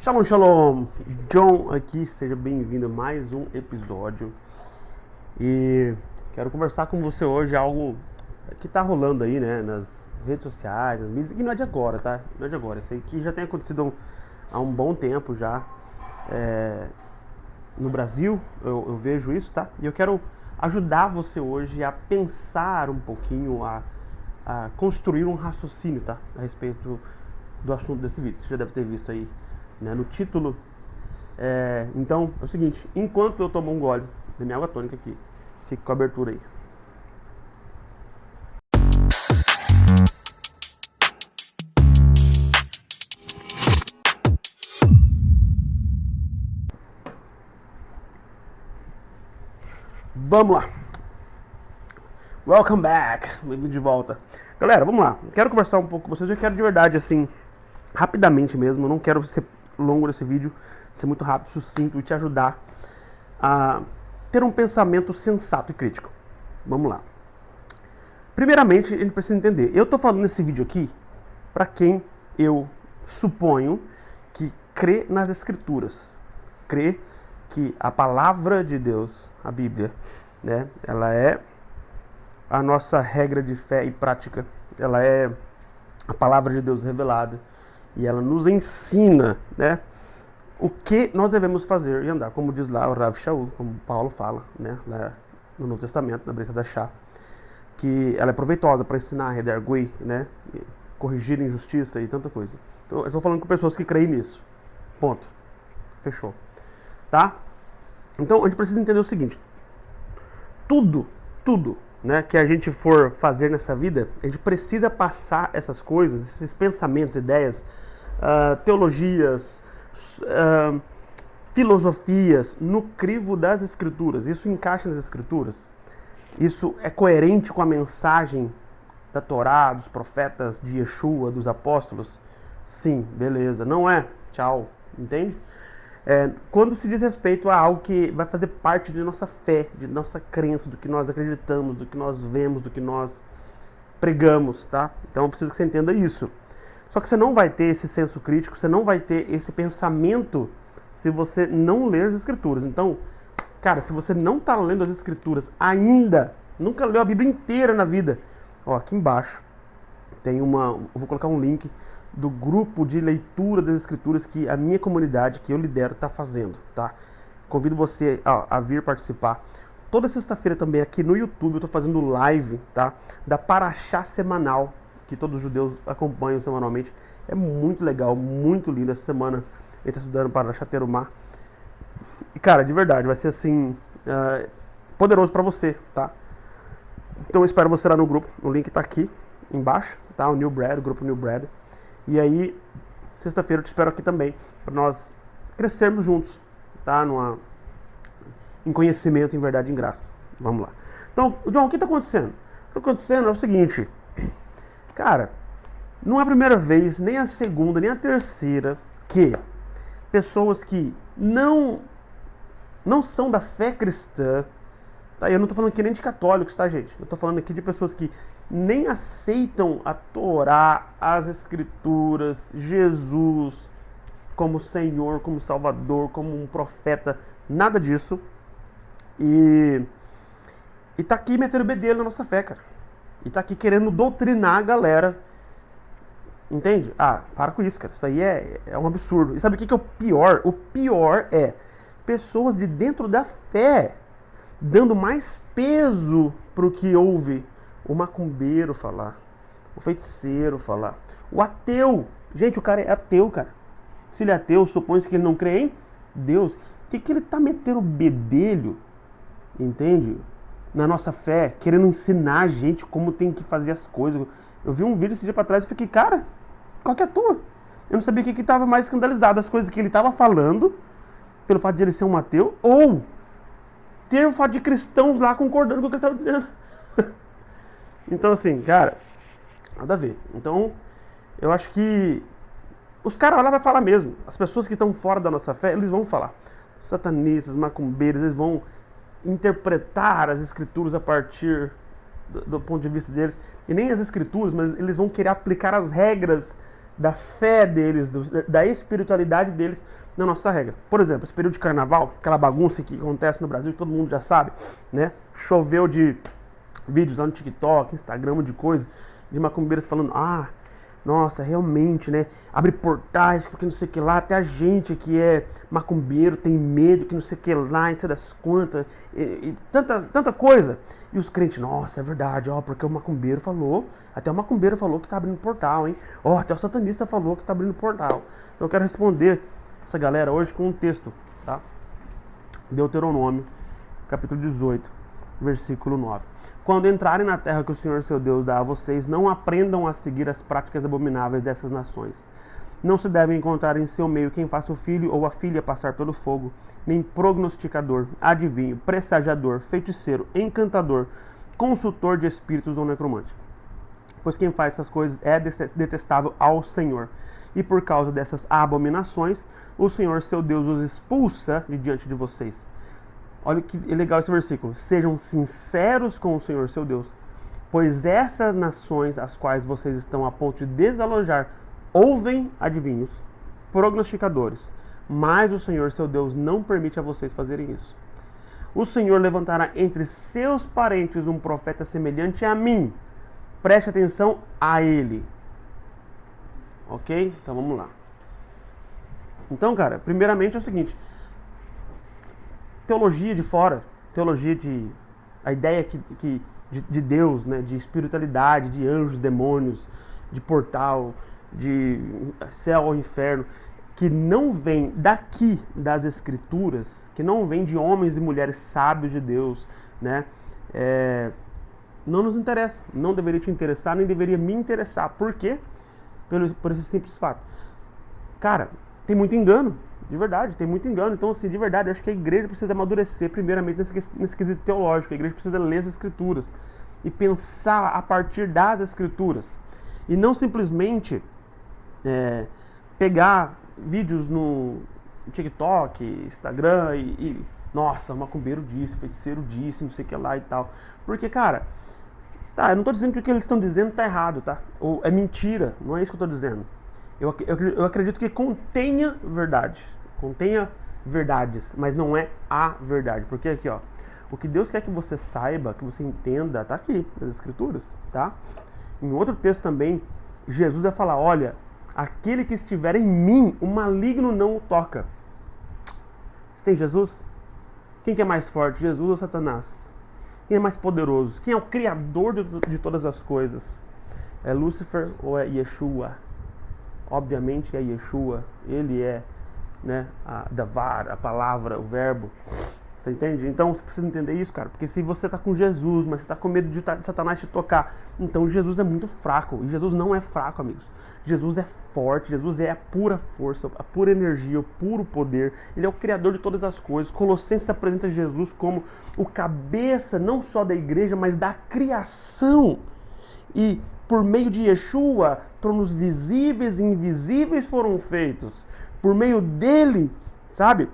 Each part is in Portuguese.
Shalom, shalom! John aqui, seja bem-vindo a mais um episódio. E quero conversar com você hoje algo que tá rolando aí, né, nas redes sociais, nas mídias, e não é de agora, tá? Não é de agora, isso aí que já tem acontecido há um bom tempo já no Brasil, eu vejo isso, tá? E eu quero ajudar você hoje a pensar um pouquinho, a construir um raciocínio, tá? A respeito do assunto desse vídeo. Você já deve ter visto aí, né, no título. Então, é o seguinte, enquanto eu tomo um gole da minha água tônica aqui, fique com a abertura aí. Vamos lá. Welcome back. Bem-vindo de volta. Galera, vamos lá. Quero conversar um pouco com vocês. Eu quero de verdade, assim, rapidamente mesmo. Eu não quero ser longo nesse vídeo, ser muito rápido, sucinto e te ajudar a ter um pensamento sensato e crítico. Vamos lá. Primeiramente, a gente precisa entender. Eu tô falando nesse vídeo aqui para quem eu suponho que crê nas Escrituras. Crê que a palavra de Deus, a Bíblia, né, ela é a nossa regra de fé e prática. Ela é a palavra de Deus revelada e ela nos ensina, né, o que nós devemos fazer e andar, como diz lá o Rav Shaul, como Paulo fala, né, lá no Novo Testamento, na Breta da Chá, que ela é proveitosa para ensinar, redarguir, né, corrigir injustiça e tanta coisa. Então, eu estou falando com pessoas que creem nisso. Ponto. Fechou. Tá? Então, a gente precisa entender o seguinte. Tudo, né, que a gente for fazer nessa vida, a gente precisa passar essas coisas, esses pensamentos, ideias, teologias, filosofias no crivo das Escrituras. Isso encaixa nas Escrituras. Isso é coerente com a mensagem da Torá, dos profetas, de Yeshua, dos apóstolos? Sim, beleza. Não é? Tchau. Entende? Quando se diz respeito a algo que vai fazer parte de nossa fé, de nossa crença, do que nós acreditamos, do que nós vemos, do que nós pregamos, tá? Então eu preciso que você entenda isso. Só que você não vai ter esse senso crítico, você não vai ter esse pensamento se você não ler as Escrituras. Então, cara, se você não está lendo as Escrituras ainda, nunca leu a Bíblia inteira na vida, ó, aqui embaixo tem eu vou colocar um link do grupo de leitura das Escrituras que a minha comunidade, que eu lidero, está fazendo, tá? Convido você a vir participar. Toda sexta-feira também aqui no YouTube eu estou fazendo live, tá? Da Paraxá semanal, que todos os judeus acompanham semanalmente. É muito legal, muito lindo. Essa semana ele está estudando Paraxá Terumá. E cara, de verdade, vai ser assim, poderoso para você, tá? Então eu espero você lá no grupo. O link tá aqui embaixo, tá? O New Bread, o grupo New Bread. E aí, sexta-feira eu te espero aqui também, para nós crescermos juntos, tá? Em conhecimento, em verdade, em graça. Vamos lá. Então, John, o que está acontecendo? O que está acontecendo é o seguinte, cara, não é a primeira vez, nem a segunda, nem a terceira, que pessoas que não são da fé cristã, tá? Eu não estou falando aqui nem de católicos, tá, gente? Eu estou falando aqui de pessoas que nem aceitam a Torá, as Escrituras, Jesus como Senhor, como Salvador, como um profeta, nada disso. E tá aqui metendo bedelho na nossa fé, cara. E tá aqui querendo doutrinar a galera. Entende? Para com isso, cara. Isso aí é um absurdo. E sabe o que é o pior? O pior é pessoas de dentro da fé dando mais peso pro que ouve o macumbeiro falar, o feiticeiro falar, o ateu. Gente, o cara é ateu, cara. Se ele é ateu, supõe-se que ele não crê em Deus. O que ele tá metendo bedelho, entende? Na nossa fé, querendo ensinar a gente como tem que fazer as coisas. Eu vi um vídeo esse dia pra trás e fiquei, cara, qual que é a tua? Eu não sabia o que tava mais escandalizado, as coisas que ele tava falando, pelo fato de ele ser um ateu, ou ter o fato de cristãos lá concordando com o que ele estava dizendo. Então, assim, cara, nada a ver. Então, eu acho que os caras lá vão falar mesmo. As pessoas que estão fora da nossa fé, eles vão falar. Satanistas, macumbeiros, eles vão interpretar as Escrituras a partir do ponto de vista deles. E nem as Escrituras, mas eles vão querer aplicar as regras da fé deles, da espiritualidade deles na nossa regra. Por exemplo, esse período de carnaval, aquela bagunça que acontece no Brasil, que todo mundo já sabe, né? Choveu de vídeos lá no TikTok, Instagram, de coisa, de macumbeiras falando, nossa, realmente, né? Abre portais, porque não sei o que lá, até a gente que é macumbeiro tem medo, que não sei o que lá, não sei das quantas, e tanta coisa. E os crentes, nossa, é verdade, porque o macumbeiro falou, até o macumbeiro falou que tá abrindo portal, hein? Até o satanista falou que tá abrindo portal. Então eu quero responder essa galera hoje com um texto, tá? Deuteronômio, capítulo 18, versículo 9. Quando entrarem na terra que o Senhor seu Deus dá a vocês, não aprendam a seguir as práticas abomináveis dessas nações. Não se deve encontrar em seu meio quem faça o filho ou a filha passar pelo fogo, nem prognosticador, adivinho, pressagiador, feiticeiro, encantador, consultor de espíritos ou necromante. Pois quem faz essas coisas é detestável ao Senhor. E por causa dessas abominações, o Senhor seu Deus os expulsa de diante de vocês. Olha que legal esse versículo. Sejam sinceros com o Senhor seu Deus, pois essas nações as quais vocês estão a ponto de desalojar ouvem adivinhos, prognosticadores, mas o Senhor seu Deus não permite a vocês fazerem isso. O Senhor levantará entre seus parentes um profeta semelhante a mim. Preste atenção a ele. Ok? Então vamos lá. Então, cara, primeiramente é o seguinte. Teologia de fora, teologia a ideia de Deus, né, de espiritualidade, de anjos, demônios, de portal, de céu ou inferno, que não vem daqui das Escrituras, que não vem de homens e mulheres sábios de Deus, né, não nos interessa, não deveria te interessar, nem deveria me interessar. Por quê? Por esse simples fato. Cara, tem muito engano. De verdade, tem muito engano. Então, assim, de verdade, eu acho que a igreja precisa amadurecer primeiramente nesse quesito teológico. A igreja precisa ler as Escrituras e pensar a partir das Escrituras. E não simplesmente pegar vídeos no TikTok, Instagram nossa, macumbeiro disse, feiticeiro disse, não sei o que lá e tal. Porque, cara, eu não tô dizendo que o que eles estão dizendo tá errado, tá? Ou é mentira, não é isso que eu tô dizendo. Eu acredito que contenha verdades, mas não é a verdade. Porque aqui, ó, o que Deus quer que você saiba, que você entenda, tá aqui nas Escrituras, tá? Em outro texto também, Jesus vai falar, olha, aquele que estiver em mim, o maligno não o toca. Você tem Jesus? Quem que é mais forte, Jesus ou Satanás? Quem é mais poderoso? Quem é o criador de todas as coisas? É Lúcifer ou é Yeshua? Obviamente é Yeshua, ele é, né, a Davar, a palavra, o verbo. Você entende? Então você precisa entender isso, cara. Porque se você está com Jesus, mas você está com medo de Satanás te tocar, então Jesus é muito fraco. E Jesus não é fraco, amigos. Jesus é forte, Jesus é a pura força, a pura energia, o puro poder. Ele é o criador de todas as coisas. Colossenses apresenta Jesus como o cabeça não só da igreja, mas da criação. E por meio de Yeshua, tronos visíveis e invisíveis foram feitos. Por meio dele, sabe?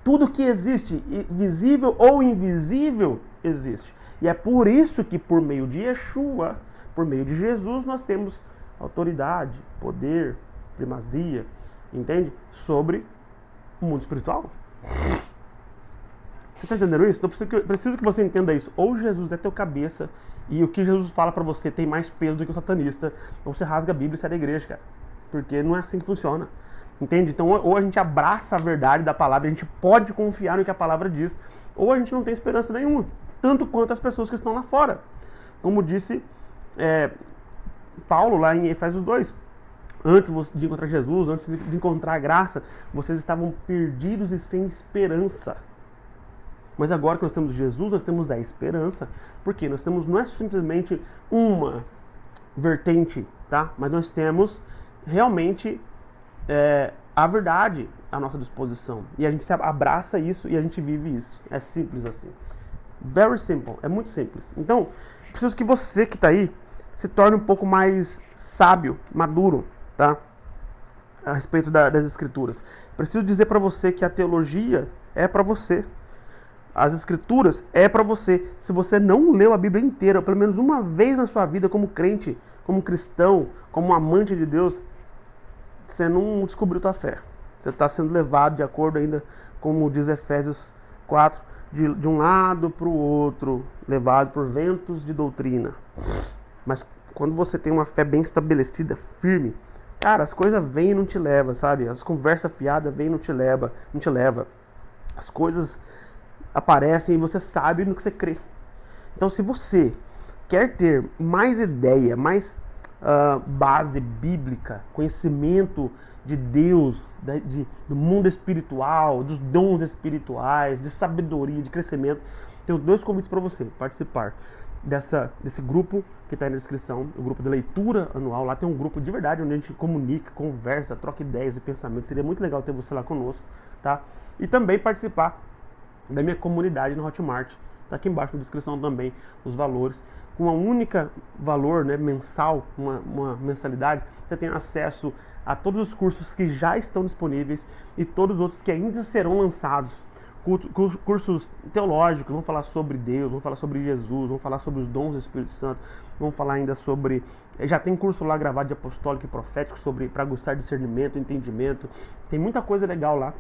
Tudo que existe, visível ou invisível, existe. E é por isso que por meio de Yeshua, por meio de Jesus, nós temos autoridade, poder, primazia, entende? Sobre o mundo espiritual. Você está entendendo isso? Então preciso que você entenda isso. Ou Jesus é teu cabeça e o que Jesus fala pra você tem mais peso do que o satanista, ou você rasga a Bíblia e sai da igreja, cara. Porque não é assim que funciona. Entende? Então, ou a gente abraça a verdade da palavra, a gente pode confiar no que a palavra diz, ou a gente não tem esperança nenhuma. Tanto quanto as pessoas que estão lá fora. Como disse Paulo lá em Efésios 2. Antes de encontrar Jesus, antes de encontrar a graça, vocês estavam perdidos e sem esperança. Mas agora que nós temos Jesus, nós temos a esperança. Porque nós temos, não é simplesmente uma vertente, tá? Mas nós temos realmente a verdade à nossa disposição. E a gente abraça isso e a gente vive isso. É simples assim. Very simple. É muito simples. Então, preciso que você que está aí se torne um pouco mais sábio, maduro, tá? A respeito das Escrituras. Preciso dizer para você que a teologia é para você. As Escrituras é para você. Se você não leu a Bíblia inteira, pelo menos uma vez na sua vida como crente, como cristão, como amante de Deus, você não descobriu tua fé. Você está sendo levado de acordo ainda, como diz Efésios 4, de um lado para o outro, levado por ventos de doutrina. Mas quando você tem uma fé bem estabelecida, firme, cara, as coisas vêm e não te levam, sabe? As conversas fiadas vêm e não te leva. As coisas aparecem e você sabe no que você crê. Então, se você quer ter mais ideia, mais base bíblica, conhecimento de Deus, do mundo espiritual, dos dons espirituais, de sabedoria, de crescimento, tenho 2 convites para você participar desse grupo que está aí na descrição, o grupo de leitura anual. Lá tem um grupo de verdade onde a gente comunica, conversa, troca ideias e pensamentos. Seria muito legal ter você lá conosco, tá? E também participar da minha comunidade no Hotmart. Está aqui embaixo na descrição também os valores. Com uma única valor, né, mensal, uma mensalidade, você tem acesso a todos os cursos que já estão disponíveis e todos os outros que ainda serão lançados. Cursos teológicos, vamos falar sobre Deus, vamos falar sobre Jesus, vamos falar sobre os dons do Espírito Santo, vamos falar ainda sobre... Já tem curso lá gravado de apostólico e profético para aguçar discernimento, entendimento. Tem muita coisa legal lá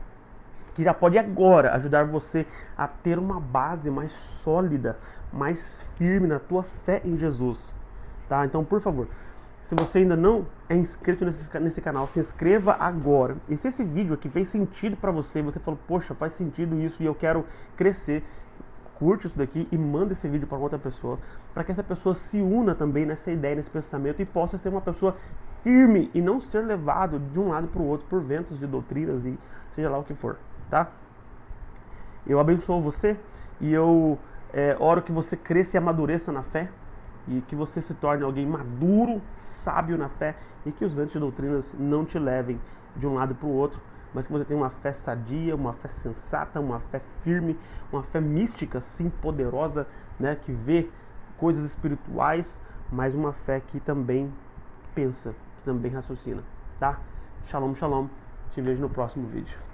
que já pode agora ajudar você a ter uma base mais sólida, mais firme na tua fé em Jesus, tá? Então, por favor, se você ainda não é inscrito nesse canal, se inscreva agora. E se esse vídeo aqui fez sentido para você, você falou, poxa, faz sentido isso e eu quero crescer, curte isso daqui e manda esse vídeo para outra pessoa, para que essa pessoa se una também nessa ideia, nesse pensamento e possa ser uma pessoa firme e não ser levado de um lado para o outro por ventos de doutrinas e seja lá o que for, tá? Eu abençoo você e eu oro que você cresça e amadureça na fé e que você se torne alguém maduro, sábio na fé e que os ventos de doutrinas não te levem de um lado para o outro, mas que você tenha uma fé sadia, uma fé sensata, uma fé firme, uma fé mística, sim, poderosa, né, que vê coisas espirituais, mas uma fé que também pensa, que também raciocina, tá? Shalom, shalom. Te vejo no próximo vídeo.